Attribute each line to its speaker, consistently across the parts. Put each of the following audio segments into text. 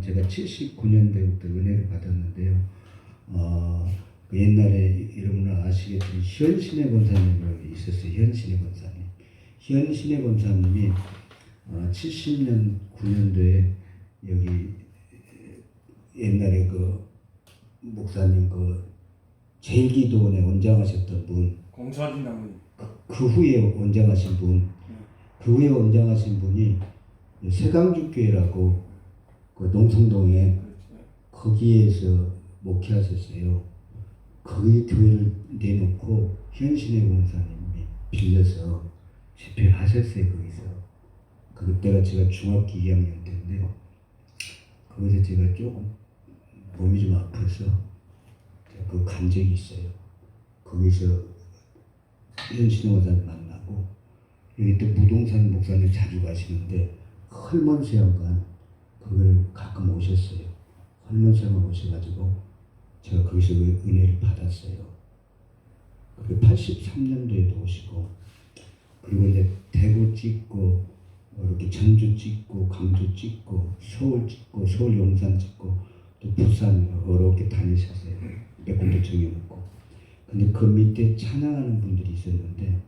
Speaker 1: 제가 79년대부터 은혜를 받았는데요. 그 옛날에 여러분 아시겠지만 현신의 권사님이 있었어요. 현신의 권사님. 현신의 권사님이 70년 9년도에 여기 옛날에 그 목사님 그 제일기도원에 원장하셨던 분,
Speaker 2: 공사진 나무.
Speaker 1: 그 후에 원장하신 분, 그 후에 원장하신 분이 세강주교회라고 그 농성동에 거기에서 목회하셨어요. 거기 교회를 내놓고 현신의 권사님이 빌려서 집회하셨어요. 거기서. 그때가 제가 중학교 2학년 때인데 거기서 제가 조금 몸이 좀 아파서 그 간 적이 있어요. 거기서 현신의 권사님 만나고 여기 또 무동산 목사님 자주 가시는데 헐몬수양관 그걸 가끔 오셨어요. 헐몬수양관 오셔가지고 제가 거기서 은혜를 받았어요. 그리고 83년도에도 오시고 그리고 이제 대구 찍고 이렇게 전주 찍고 강주 찍고 서울 찍고 서울 용산 찍고 또 부산 여러 개 다니셨어요. 몇 군데 정해놓고. 근데 그 밑에 찬양하는 분들이 있었는데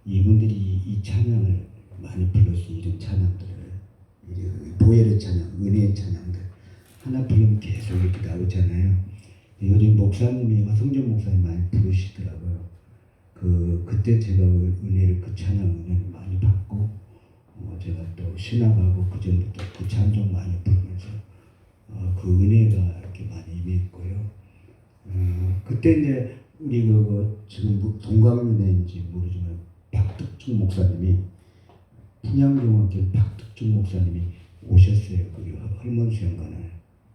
Speaker 1: 이분들이 이 찬양을 많이 불렀어요. 이런 찬양들을. 보혈의 찬양, 은혜의 찬양들. 하나 부르면 계속 이렇게 나오잖아요. 요즘 목사님이 성전 목사님 많이 부르시더라고요. 그때 제가 은혜를 그 찬양 은혜를 많이 받고 제가 또 신학하고 그 전부터 그 찬송 많이 부르면서 그 은혜가 이렇게 많이 임했고요. 그때 이제 우리 지금 동갑내인지 모르지만 박덕중 목사님이 분양종학교 박덕중 목사님이 오셨어요. 거기 헐몬수양관에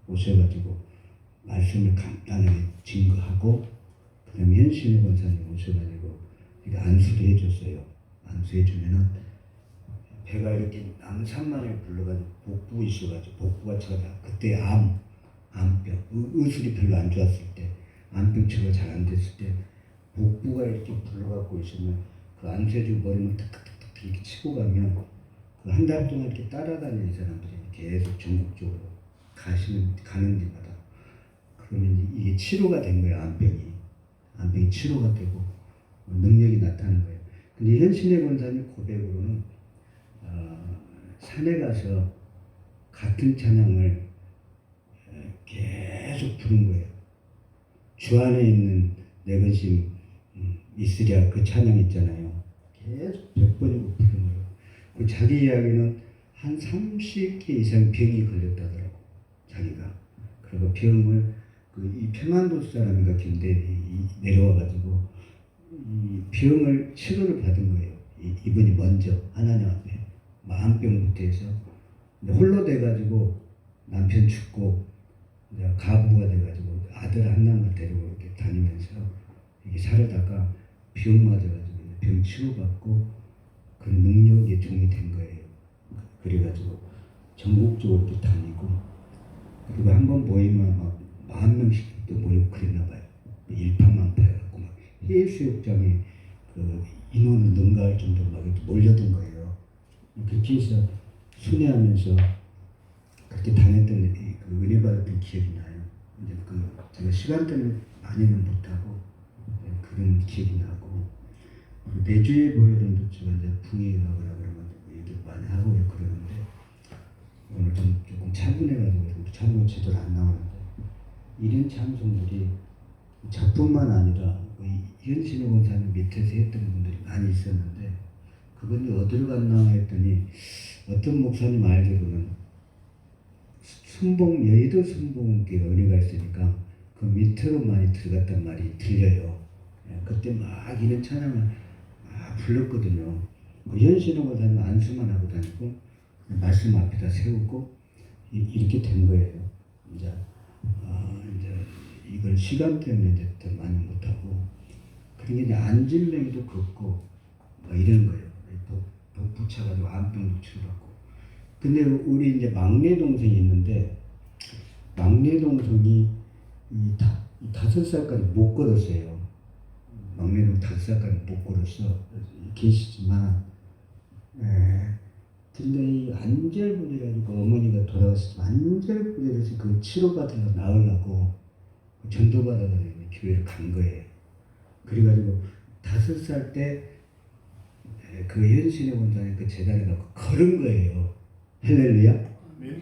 Speaker 1: 오셔가지고 말씀을 간단하게 증거하고 그다음에 현신의 권사님 오셔가지고 이렇게 안수를 해줬어요. 안수해주면은 배가 이렇게 암산만을 불러가지고 복부 있어가지고 복부가 제가 그때 암병 의술이 별로 안 좋았을 때 암병 치료가 잘 안 됐을 때 복부가 이렇게 불러갖고 있으면 그 안수해주고 머리를 탁탁탁탁 이렇게 치고 가면 그 한 달 동안 이렇게 따라다니는 사람들이 계속 전국적으로 가는 데마다 그러면 이게 치료가 된 거예요. 암병이 치료가 되고 능력이 나타나는 거예요. 근데 현신의 권사님 고백으로는 산에 가서 같은 찬양을 계속 부른 거예요. 주 안에 있는 내 것이 있으랴 그 찬양 있잖아요. 계속 100번이고 부른 거예요. 그 자기 이야기는 한 30개 이상 병이 걸렸다더라고. 자기가. 그리고 병을 이 평안도 사람인가 근데 내려와가지고 이 병을 치료를 받은 거예요. 이분이 먼저 하나님 앞에 암병부터 해서 홀로 돼가지고 남편 죽고 가부가 돼가지고 아들 한 남을 데리고 이렇게 다니면서 이렇게 살다가 병 맞아가지고 병 치료받고 그 능력의 종이 된 거예요. 그래가지고 전국적으로 이렇게 다니고 그리고 한번 모이면 막 10,000명씩 또 모이고 그랬나 봐요. 일파만파해갖고 막 해수욕장에 그 인원을 능가할 정도로 막 이렇게 몰려든 거예요. 그렇게 해서 순회하면서 그렇게 다녔던 그 은혜 받았던 기억이 나요. 근데 제가 시간 때문에 많이는 못하고 그런 기억이 나고 내주의 보혈은 제가 이제 붕괴라고 그러면 얘기를 많이 하고요. 그러는데 오늘 좀 조금 차분해가지고 참고 제대로 안 나오는데 이런 참송들이 저뿐만 아니라 현신의 권사님 밑에서 했던 분들이 많이 있었는데 그분이 어디로 갔나 했더니 어떤 목사님 알기로는 여의도 순복음교회가 은혜가 있으니까 그 밑으로 많이 들어갔단 말이 들려요. 그때 막 이런 찬양을 막 불렀거든요. 그 현신의 권사님 안수만 하고 다니고 말씀 앞에다 세우고 이렇게 된 거예요. 이제 이걸 시간 때문에 이제 더 많이 못하고 그러니까 이제 안진뱅이도 걷고 막 이런 거예요. 복부 차가지고 암병도 치료받고. 근데 우리 이제 막내 동생이 있는데 막내 동생이 5살까지 못 걸었어요. 막내 동생 5살까지 못 걸었어. 계시지만 근데 이 안절부리라니까 어머니가 돌아가셔서 안절부리에서 그 치료받으러 나으려고 전도받아가지고 교회를 간 거예요. 그래가지고 5살 때 그 현신의 본당에 그 재단에 가고 걸은 거예요. 할렐루야?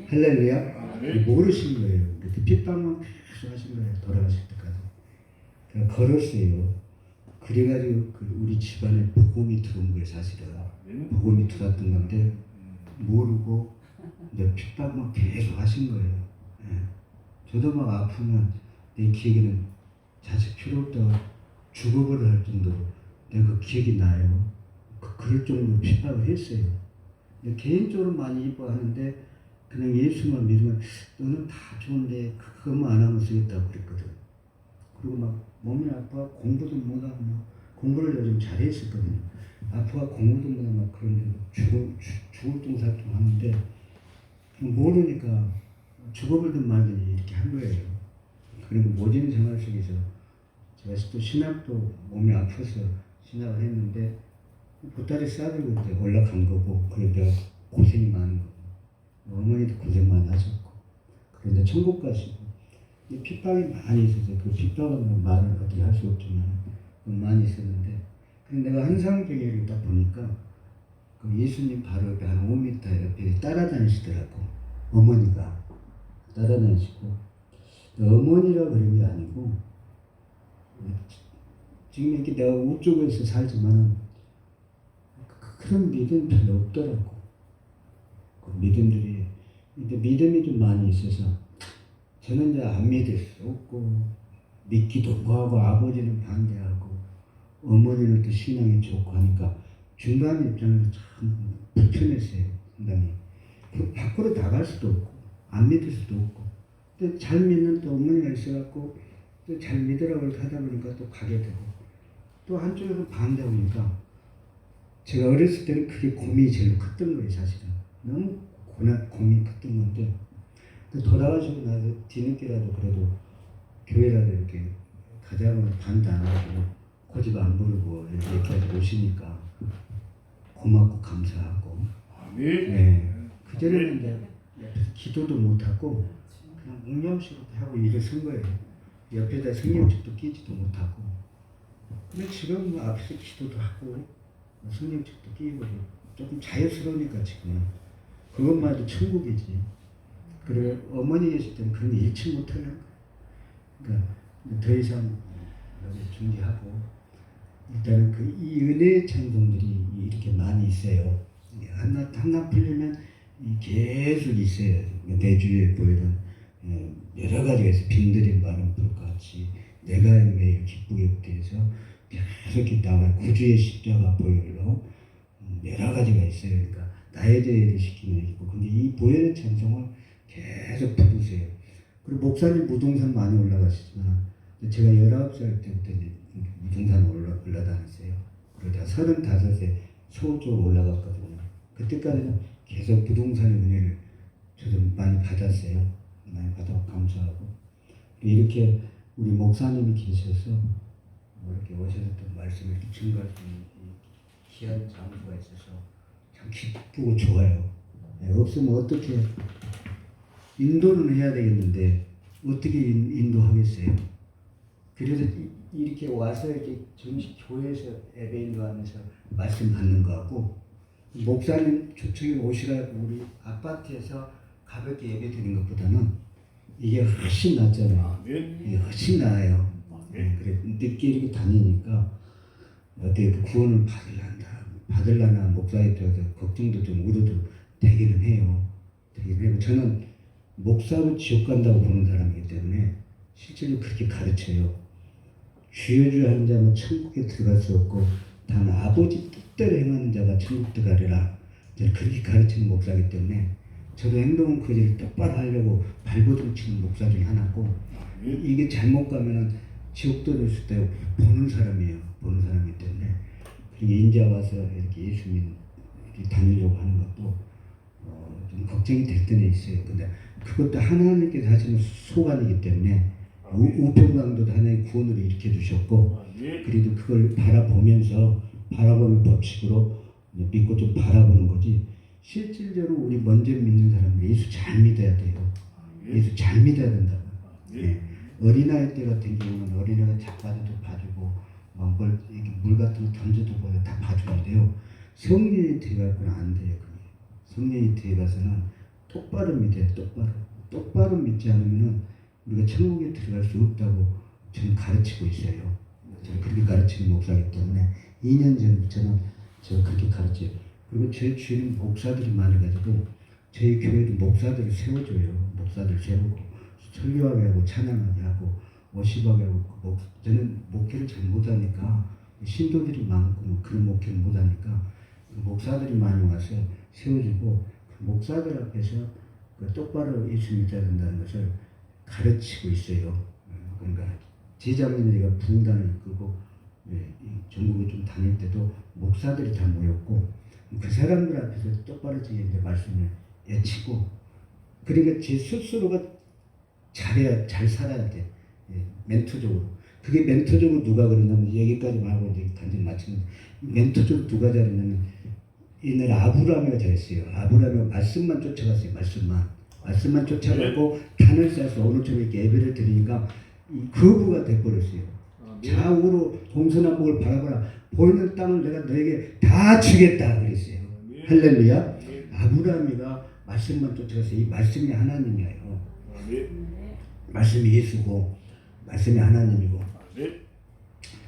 Speaker 1: 할렐루야? 모르신 거예요. 그때 핏방만 계속 하신 거예요. 돌아가실 때까지. 그냥 걸었어요. 그래가지고 우리 집안에 복음이 들어온 거예요. 사실은. 복음이 들어왔던 건데 모르고 이제 핏방만 계속 하신 거예요. 예. 저도 막 아프면 내 기억에는 자식 필요 없다고 죽어버려 할 정도로 내가 그 기억이 나요. 그럴 정도로 핍박을 했어요. 근데 개인적으로 많이 이뻐하는데 그냥 예수만 믿으면 너는 다 좋은데 그것만 안 하면 쓰겠다고 그랬거든. 그리고 막 몸이 아파 공부도 못하고 막 공부를 요즘 잘했었거든요. 아파가 공부도 못하고 막 그런데 죽을 둥살둥 하는데 모르니까 죽어버리든 말든 이렇게 한 거예요. 그리고 모진 생활 속에서 제가 또 신학도 몸이 아파서 신학을 했는데 보따리 싸들고 이제 올라간 거고 그래도 고생이 많은 거고 어머니도 고생 많이 하셨고 그런데 천국 가시고 핍박이 많이 있어서 그 핍박은 말을 어떻게 할 수 없지만 많이 있었는데 근데 내가 한상경애를 딱 보니까 그 예수님 바로 옆에 한 5m 옆에 따라다니시더라고. 어머니가 따라다니시고 어머니라 그런 게 아니고 지금 이렇게 내가 우쪽에서 살지만 그런 믿음 별로 없더라고. 그 믿음들이 근데 믿음이 좀 많이 있어서 저는 이제 안 믿을 수 없고 믿기도 하고 아버지는 반대하고 어머니는 또 신앙이 좋고 하니까 중간 입장에서 참 불편했어요. 상당히 밖으로 나갈 수도 없고 안 믿을 수도 없고 또 잘 믿는 또 어머니가 있어갖고 또 잘 믿으라고 하다 보니까 또 가게 되고 또 한쪽에서 반대하니까 제가 어렸을 때는 그게 고민이 제일 컸던 거예요. 사실은 너무 고민이 컸던 건데 돌아가시고 나서 뒤늦게라도 그래도 교회라도 이렇게 가자고 반대 안 하고 고집 안 부르고 이렇게 오시니까 고맙고 감사하고 네. 그전에는 이제 기도도 못하고 그냥 묵념식으로 하고 일을 쓴 거예요. 옆에다 성령책도 끼지도 못하고 근데 지금 뭐 앞에서 기도도 하고 성령책도 끼고 조금 자연스러우니까 지금 그것만 해도 천국이지. 그리고 어머니 계실 때는 그런 거 잃지 못하는 거야. 그러니까 더 이상 여기 준비하고 일단은 이 은혜의 찬송들이 이렇게 많이 있어요. 하나 풀리면 계속 있어요. 내 주위에 보이는 여러 가지가 있어요. 빈들이 많은 불같이 내가 매일 기쁘게 대해서 계속 이렇게 나와요. 구주의 십자가 보혈로 여러 가지가 있어요. 그러니까 나에 대해서 시키는 게 있고 근데 이 보혈의 찬송을 계속 부르세요. 그리고 목사님 무등산 많이 올라가시지만 제가 19살 때부터 이제 무등산 올라다녔어요. 그러다 35세 서울쪽으로 올라갔거든요. 그때까지는 계속 부동산의 은혜를 저도 많이 받았어요. 많이 받아 감사하고 이렇게 우리 목사님이 계셔서 이렇게 오셔서 또 말씀을 이렇게 증거할 수 있는 귀한 장소가 있어서 참 기쁘고 좋아요. 없으면 어떻게 인도는 해야 되겠는데 어떻게 인도하겠어요? 그래서 이렇게 와서 이렇게 정식 교회에서 예배인도하면서 말씀 받는 거하고 목사님 저쪽에 오시라고 우리 아파트에서 가볍게 예배 드리는 것보다는 이게 훨씬 낫잖아요. 이게 훨씬 나아요. 그래 늦게 이렇게 다니니까 어떻게 구원을 받을라나 목사에 대해서 걱정도 좀 우려도 되기는 해요. 저는 목사로 지옥 간다고 보는 사람이기 때문에 실제로 그렇게 가르쳐요. 주여 주여 하는 자는 천국에 들어갈 수 없고 단 아버지 뜻대로 행하는 자가 천국 들어가리라. 저는 그렇게 가르치는 목사이기 때문에 저도 행동은 그대로 똑바로 하려고 발버둥 치는 목사 중에 하나고 이게 잘못 가면은 지옥도 될 수 있다고 보는 사람이에요. 보는 사람이기 때문에 그리고 인자 와서 이렇게 예수님 이렇게 다니려고 하는 것도 좀 걱정이 될 때는 있어요. 근데 그것도 하나님께서 하시는 소관이기 때문에 우편강도도 하나의 구원으로 일으켜 주셨고 그래도 그걸 바라보면서 바라보는 법칙으로 믿고 좀 바라보는 거지 실질적으로 우리 먼저 믿는 사람은 예수 잘 믿어야 돼요. 예수 잘 믿어야 된다고. 예. 어린아이 때 같은 경우는 어린아이가 자빠져도 봐주고 물 같은 거 던져도 보여 다 봐주는데요. 성령이 들어가고는 안 돼요. 그게. 성령이 들어가서는 똑바로 믿어야 돼요. 똑바로 믿지 않으면 우리가 천국에 들어갈 수 없다고 저는 가르치고 있어요. 저는 그렇게 가르치는 목사이기 때문에 2년 전부터는 제가 그렇게 가르쳐요. 그리고 제 주위는 목사들이 많아가지고 저희 교회도 목사들을 세워줘요. 목사들 세우고 설교하게 하고 찬양하게 하고 워십하게 하고 저는 목회를 잘 못하니까 신도들이 많고 그런 목회를 못하니까 목사들이 많이 와서 세워주고 그 목사들 앞에서 그 똑바로 예수 믿어야 된다는 것을 가르치고 있어요. 그러니까 제자민들이가 부흥단을 이끌고 전국에 좀 다닐 때도 목사들이 다 모였고 그 사람들 앞에서 똑바로 제 말씀을 외치고 그러니까 제 스스로가 잘 살아야 돼. 멘토적으로. 그게 멘토적으로 누가 그랬냐면 얘기까지 말고 이제 단지 마치는 멘토적으로 누가 잘했냐면 옛날에 아브라함이 잘했어요. 아브라함이 말씀만 쫓아갔어요. 말씀만 쫓아가고 단을 쌓아서 오늘처럼 이렇게 예배를 드리니까 거부가 돼버렸어요. 좌우로 동서남북을 바라보라. 보이는 땅을 내가 너에게 다 주겠다 그랬어요. 할렐루야. 아브라함이가 말씀만 쫓아가서 이 말씀이 하나님이에요. 말씀이 예수고 말씀이 하나님이고.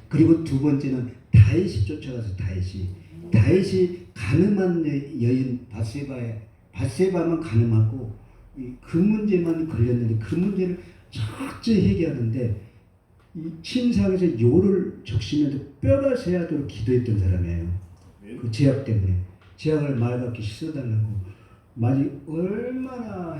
Speaker 1: 그리고 두 번째는 다윗이 쫓아가서 다윗이 가늠한 여인 바세바만 가늠하고 그 문제만 걸렸는데 그 문제를 철저히 해결하는데 이 침상에서 요를 적시면서 뼈가 새하도록 기도했던 사람이에요. 그 제약 때문에 제약을 말밖에 씻어달라고 만약 얼마나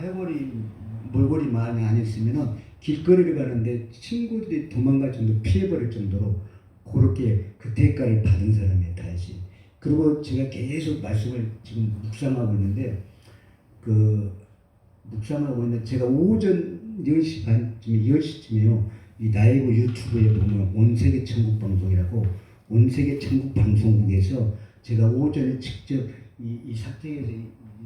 Speaker 1: 몰골이 많이 안 했으면은 길거리를 가는데 친구들이 도망갈 정도 피해버릴 정도로 그렇게 그 대가를 받은 사람이에요. 다윗이. 그리고 제가 계속 말씀을 지금 묵상하고 있는데 제가 오전 10시 반쯤에 10시쯤에요. 이 나이브 유튜브에 보면 온세계 천국 방송이라고 온세계 천국 방송국에서 제가 오전에 직접 이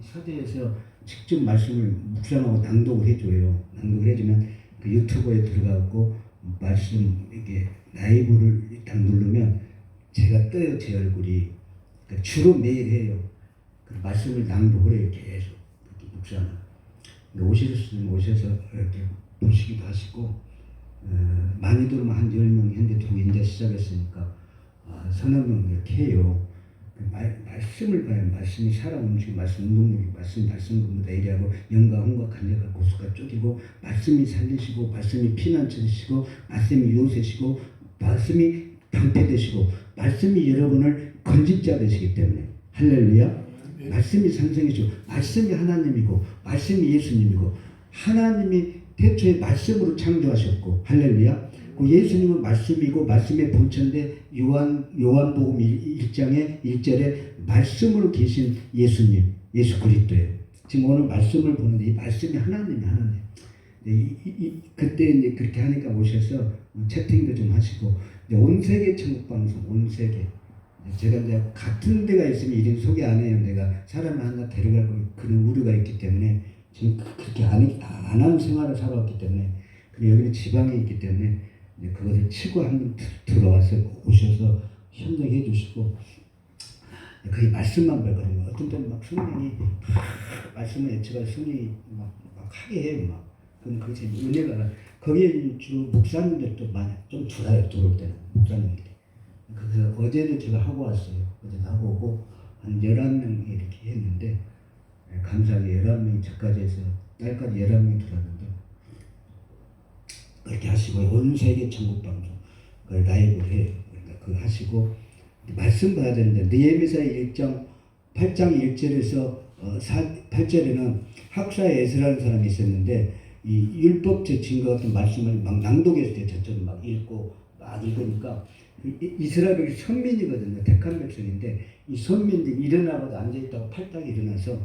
Speaker 1: 사대에서 직접 말씀을 묵상하고 낭독을 해줘요. 낭독을 해주면 그 유튜브에 들어가고 말씀 이렇게 라이브를 딱 누르면 제가 떠요. 제 얼굴이. 그러니까 주로 매일 해요. 그 말씀을 낭독을 해요. 계속 그렇게 묵상을. 오셔서 이렇게 보시기도 하시고 많이 들으면 한 10명 현재 들어오고 이제 시작했으니까 서너 명 이렇게 해요. 말씀을 봐야 말씀이 살아 움직이고 말씀 운동력이 말씀보다 예리하고 영과 혼과 간절과 고수가 쪼개고 말씀이 살리시고 말씀이 피난처시고 말씀이 요새시고 말씀이 방패되시고 말씀이 여러분을 건집자 되시기 때문에 할렐루야. 말씀이 상생이시고 말씀이 하나님이고 말씀이 예수님이고 하나님이 태초에 말씀으로 창조하셨고 할렐루야. 그 예수님은 말씀이고 말씀의 본체인데 요한복음 1장의 1절에 말씀으로 계신 예수님 예수 그리스도예요. 지금 오늘 말씀을 보는데 이 말씀이 하나님. 그때 이제 그렇게 하니까 오셔서 채팅도 좀 하시고 온세계 천국 방송 온세계 제가 이제 같은 데가 있으면 이름 소개 안 해요. 내가 사람을 하나 데려갈 그런 우려가 있기 때문에 지금 그렇게 안 하는 생활을 살아왔기 때문에 그리고 여기는 지방에 있기 때문에 그것을 치고 한번 들어와서 오셔서 현장해 주시고 거의 말씀만 배우는 거. 어떤 때는 막 성령이 말씀을 예측할 성령이 막 하게 해요. 막 그럼 그것이 은혜가 거기에 주로 목사님들도 많이 좀 들어요. 들어올 때는 목사님들이. 그래서 어제도 제가 하고 왔어요. 어제도 하고 오고 한 11명 이렇게 했는데 감사하게 11명이 저까지 해서 딸까지 11명이 들어왔는데 그렇게 하시고 온 세계 천국 방송 그걸 라이브를 해요. 그러니까 그거 하시고 말씀 봐야 되는데 느헤미야 1장 8장 1절에서 8절에는 학사 에스라는 사람이 있었는데 이 율법적 증거 같은 말씀을 막 낭독했을 때 저처럼 막 읽고 막 읽으니까 이스라엘이 선민이거든요. 택한 백성인데 이 선민들이 일어나가도 앉아있다고 팔딱 일어나서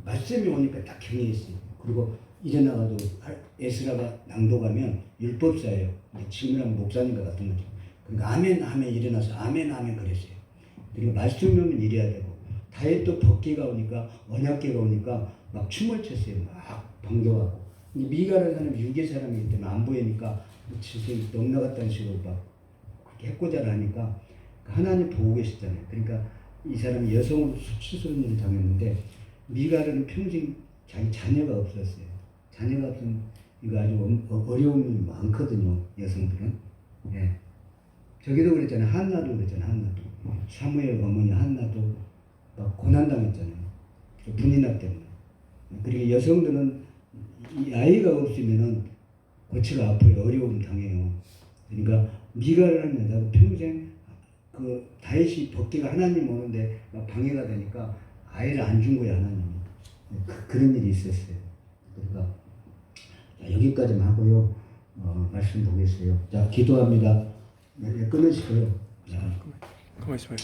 Speaker 1: 말씀이 오니까 딱 경외했어요. 그리고 일어나가도 에스라가 낭독하면 율법사예요. 지금이랑 목사님과 같은 거죠. 그러니까 아멘 일어나서 아멘 그랬어요. 그리고 말씀이 오면 이래야 되고 다윗도 법궤가 오니까 언약궤가 오니까 막 춤을 췄어요. 막 반겨하고. 미가라는 사람이 유괴 사람이기 때문에 안 보이니까 너무 나갔다는 식으로 막 그렇게 해코자를 하니까 하나님 보고 계시잖아요. 그러니까 이 사람이 여성으로 수치스러운 일을 당했는데 미가는 평생 자기 자녀가 없었어요. 자녀가 없으면 이거 아주 어려움이 많거든요. 여성들은. 예. 저기도 그랬잖아요. 한나도 그랬잖아요. 한나도. 사무엘 어머니 한나도 막 고난당했잖아요. 분인학 때문에. 그리고 여성들은 이 아이가 없으면은 고치가 아파요. 어려움 당해요. 그러니까 미가라는 여자도 평생 그 다윗이 법궤가 하나님 오는데 막 방해가 되니까 아이를 안 준 거예요. 하나님이. 그런 일이 있었어요. 그러니까 자, 여기까지만 하고요. 말씀 보겠어요. 자, 기도합니다. 네, 끊으시고요. 자,
Speaker 2: 가만히 있어봐요.